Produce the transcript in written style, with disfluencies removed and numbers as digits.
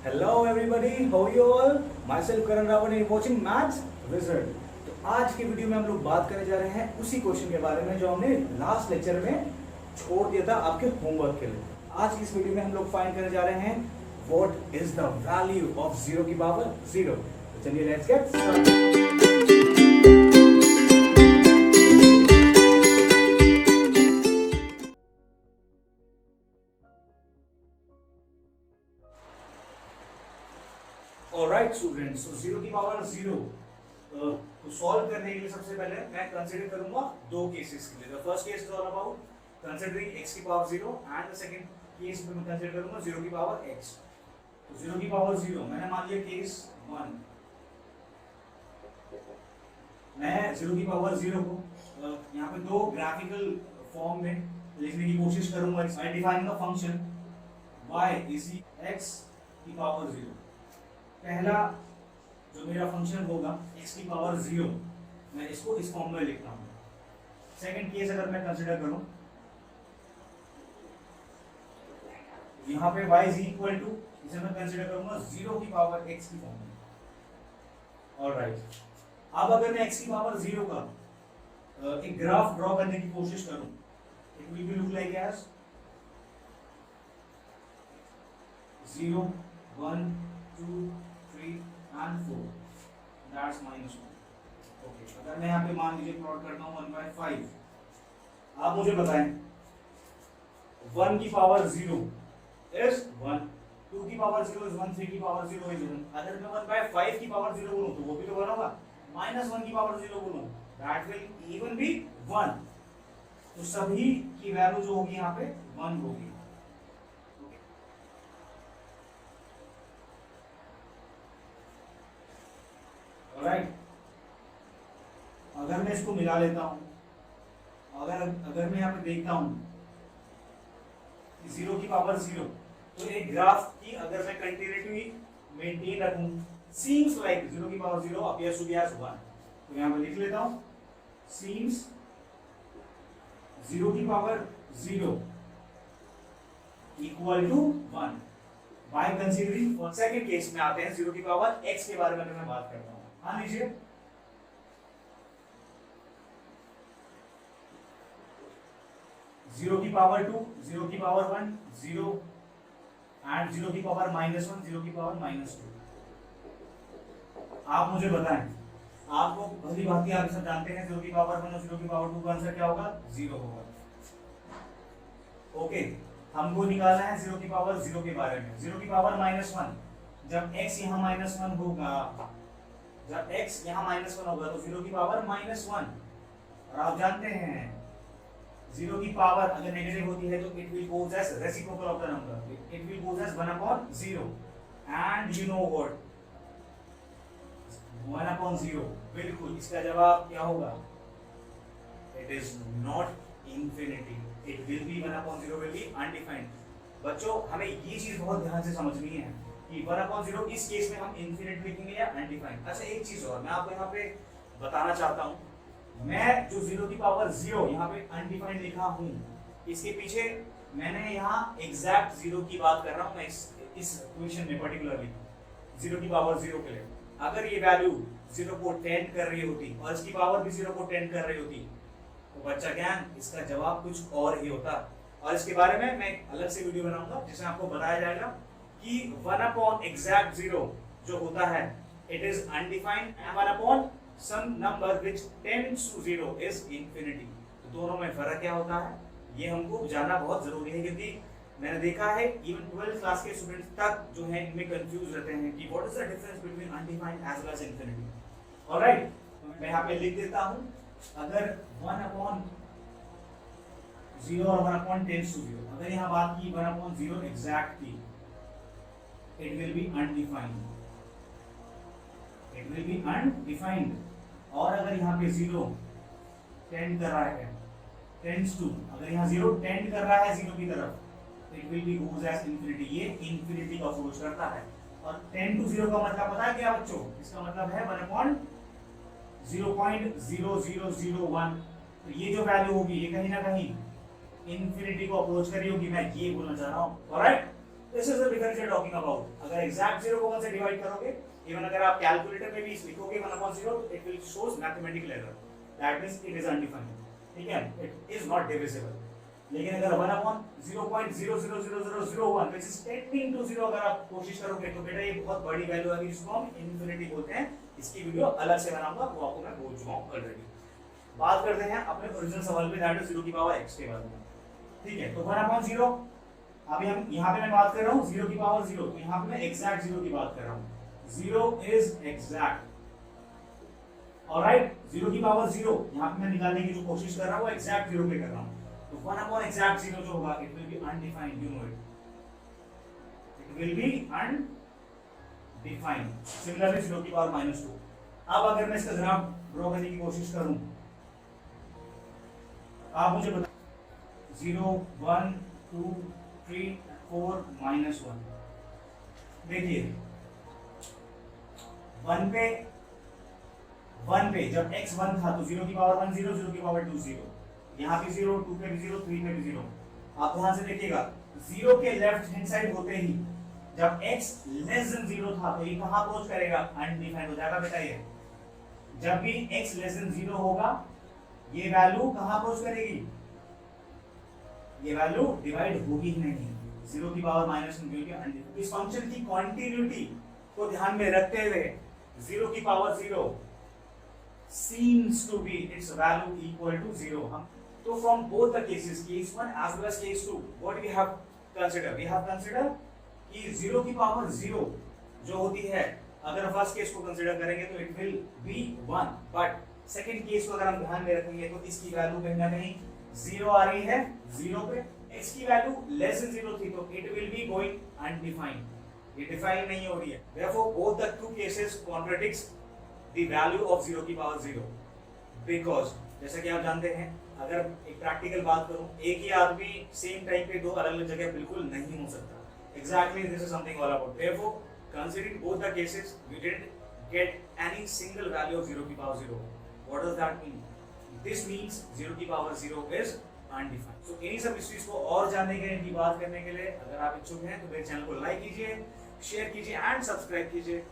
Hello everybody, how are you all? Myself Karan Ravan and watching Maths Wizard. तो आज की video में हम लोग बात करने जा रहे हैं उसी क्वेश्चन के बारे में जो हमने लास्ट लेक्चर में छोड़ दिया था आपके होमवर्क के लिए। आज की इस वीडियो में हम लोग फाइंड करने जा रहे हैं what is the value of 0 की पावर 0। तो चलिए let's get started. Alright students, so 0 की पावर 0 को सॉल्व करने के लिए सबसे पहले मैं कंसीडर करूंगा दो केसेस के लिए। The first case is all about considering x की power 0 and the second case में मैं कंसीडर करूंगा 0 की पावर x। तो 0 की पावर 0 मैंने मान लिया केस 1। मैं 0 की पावर 0 को यहाँ पे दो ग्राफिकल फॉर्म में लिखने की कोशिश करूंगा। I define the function y is x की पावर 0। पहला जो मेरा फंक्शन होगा x की पावर 0, मैं इसको इस फॉर्म में लिखता हूं। सेकंड केस अगर मैं कंसीडर करूं, यहां पे y इज इक्वल टू, इसे मैं कंसीडर करूंगा 0 की पावर x की फॉर्म में। ऑलराइट, अब अगर मैं x की पावर 0 का एक ग्राफ ड्रॉ करने की कोशिश करूं, it will be look like as 0 1 2 3 and 4, that's -1। Okay, अगर मैं यहाँ पे मान लीजिए प्लॉट करता हूँ 1/5, आप मुझे बताएं 1 की पावर 0 is 1, 2 की पावर 0 is 1, 3 की पावर 0 is 1। अगर मैं 1/5 की पावर 0 बोलूँ तो वो भी तो 1 होगा। -1 की पावर 0 बोलूँ, that will even be 1। तो सभी की वैल्यू जो होगी यहाँ पे 1 होगी। राइट, अगर मैं इसको मिला लेता हूं, अगर मैं यहाँ पे देखता हूं 0 की पावर 0, तो एक ग्राफ की अगर मैं कंटिन्यूटी मेंटेन रखूं, सीम्स लाइक 0 की power 0 appears to be as 1। तो यहाँ पे लिख लेता हूं सीम्स 0 की power 0 equal to 1 by considering. Second case में आते हैं 0 की पावर x के बारे में मैं बात करता हूं। मान लीजिए 0 की पावर 2, 0 की पावर 1, 0 एंड 0 की पावर -1, 0 की पावर -2। आप मुझे बताएं, आप लोग भली भांति आप सब जानते हैं 0 की पावर 1 और 0 की पावर 2 का आंसर क्या होगा? 0 होगा। ओके, हमको निकालना है 0 की पावर 0 के बारे में। 0 की पावर -1, जब x यहाँ -1 होगा, जब x यहाँ -1 होगा तो 0 की पावर -1। और आप जानते हैं 0 की पावर अगर नेगेटिव होती है तो it will goes as reciprocal of the number, it will goes as 1/0। And you know what, 1/0 बिल्कुल इसका जवाब क्या होगा? It is not infinity, it will be 1/0 will be undefined. बच्चों, हमें ये चीज बहुत ध्यान से समझनी है कि 1/0 इस केस में हम इनफिनिट लिखेंगे या अनडिफाइंड। अच्छा, एक चीज और मैं आपको यहाँ पे बताना चाहता हूँ, मैं जो 0 की पावर 0 यहाँ पे अनडिफाइंड लिखा हूँ, इसके पीछे मैंने यहाँ एग्जैक्ट 0 की बात कर रहा हूँ। मैं इस क्वेश्चन में पर्टिकुलरली 0 की पावर 0 के लिए अगर ये वैल्यू 0 को टेंड कर रही होती और इसकी पावर भी 0 को टेंड कर रही होती तो बच्चा ज्ञान इसका जवाब कुछ और ही होता। और इसके बारे में मैं अलग से वीडियो बनाऊंगा जिसमें आपको बताया जाएगा कि 1/0 जो होता है it is undefined and 1/ some number which tends to 0 is infinity। तो दोनों में फर्क क्या होता है ये हमको जानना बहुत जरूरी है, क्योंकि मैंने देखा है इवन 12th क्लास के स्टूडेंट्स तक जो है इनमें कंफ्यूज रहते हैं कि what is the difference between undefined as well as infinity. Alright, मैं यहाँ पे लिख देता हूँ, अगर 1/0 और 1 tends to 0, अगर यहाँ बात की 1/0 एग्जैक्ट की, it will be undefined, it will be undefined। और अगर यहाँ पे 0 टेंड कर रहा है, tends to, अगर यहाँ 0 टेंड कर रहा है 0 की तरफ, it will be goes as infinity, ये infinity का अप्रोच करता है। और 10 to 0 का मतलब पता है क्या बच्चों? इसका मतलब है 1/0.0001। तो ये जो वैल्यू होगी ये कहीं ना कहीं इंफिनिटी को अप्रोच कर रही होगी, मैं ये बोलना चाह रहा हूँ। Alright, this is the difference we are talking about. अगर एग्जैक्ट 0 को 1 से डिवाइड करोगे, इवन अगर आप कैलकुलेटर में भी लिखोगे 1/0, it will shows mathematical error, that means it is undefined, ठीक है, इट इज नॉट डिविजिबल। लेकिन अगर 1/0.00001 व्हिच इज टेंडिंग टू 0 अगर आप कोशिश करोगे तो बेटा ये बहुत बड़ी वैल्यू आएगी, जिसको हम इन्फिनिटी बोलते हैं। इसकी वीडियो अलग से बनाऊंगा, वो आपको मैं बोल चुका हूं ऑलरेडी। बात करते हैं अपने ओरिजिनल सवाल पे, दैट इज 0 की पावर x के बारे में, ठीक है। तो 1/0, अभी हम यहां पे मैं बात कर रहा हूं 0 की पावर 0, तो यहां पे मैं एग्जैक्ट 0 की बात कर रहा हूं, 0 इज एग्जैक्ट, ऑलराइट। 0 की पावर 0 यहां पे मैं निकालने की जो कोशिश कर रहा हूं वो एग्जैक्ट 0 पे कर रहा हूं। तो 1/exact 0 जो होगा, it will be undefined, you know it will be undefined. Similarly 0 की पावर -2। अब अगर मैं इसका ग्राफ ड्रॉ करने की कोशिश करूं, आप मुझे बताओ 0 1 2 3 4 -1, देखिए 1 पे जब x 1 था तो 0 की पावर 1 0, 0 की पावर 2 0, यहाँ पे 0, 2 पे भी 0, 3 पे भी 0। आप ध्यान से देखिएगा 0 के लेफ्ट हैंड साइड होते ही जब x लेस देन 0 था तो ये कहां अप्रोच करेगा, अनडिफाइंड हो जाएगा बेटा। ये जब भी x लेस देन 0 होगा ये वैल्यू कहां अप्रोच करेगी, ये वैल्यू डिवाइड होगी ही नहीं, 0 की पावर -1 क्योंकि अनडिफाइंड। इस फंक्शन की कंटिन्यूटी को ध्यान में रखते हुए 0 की power 0 seems to be its value equal to 0. So from both the cases, case 1 as well as case 2, what we have considered? We have considered कि 0 की पावर 0 जो होती है, अगर फर्स्ट केस को कंसीडर करेंगे तो it will B 1, but second case को अगर हम ध्यान में रखेंगे तो इसकी वैल्यू कहीं ना कहीं 0 आ रही है, 0 पे x की वैल्यू लेस देन 0 थी तो it will be going undefined, ये डिफाइन नहीं हो रही है। Therefore both the two cases contradicts the value of 0 की पावर 0, because जैसा कि आप जानते हैं, अगर एक प्रैक्टिकल बात करूं, एक ही आदमी सेम टाइम पे दो अलग-अलग जगह बिल्कुल नहीं हो सकता। Exactly, this is something all about. Therefore, considering both the cases, we didn't get any single value of 0 की power 0. What does that mean? This means 0 की पावर 0 is undefined. So इन्हीं सब इश्यूज को और जानने के लिए, इनकी बात करने के लिए अगर आप इच्छुक हैं तो मेरे चैनल को लाइक कीजिए, शेयर कीजिए एंड सब्सक्राइब कीजिए।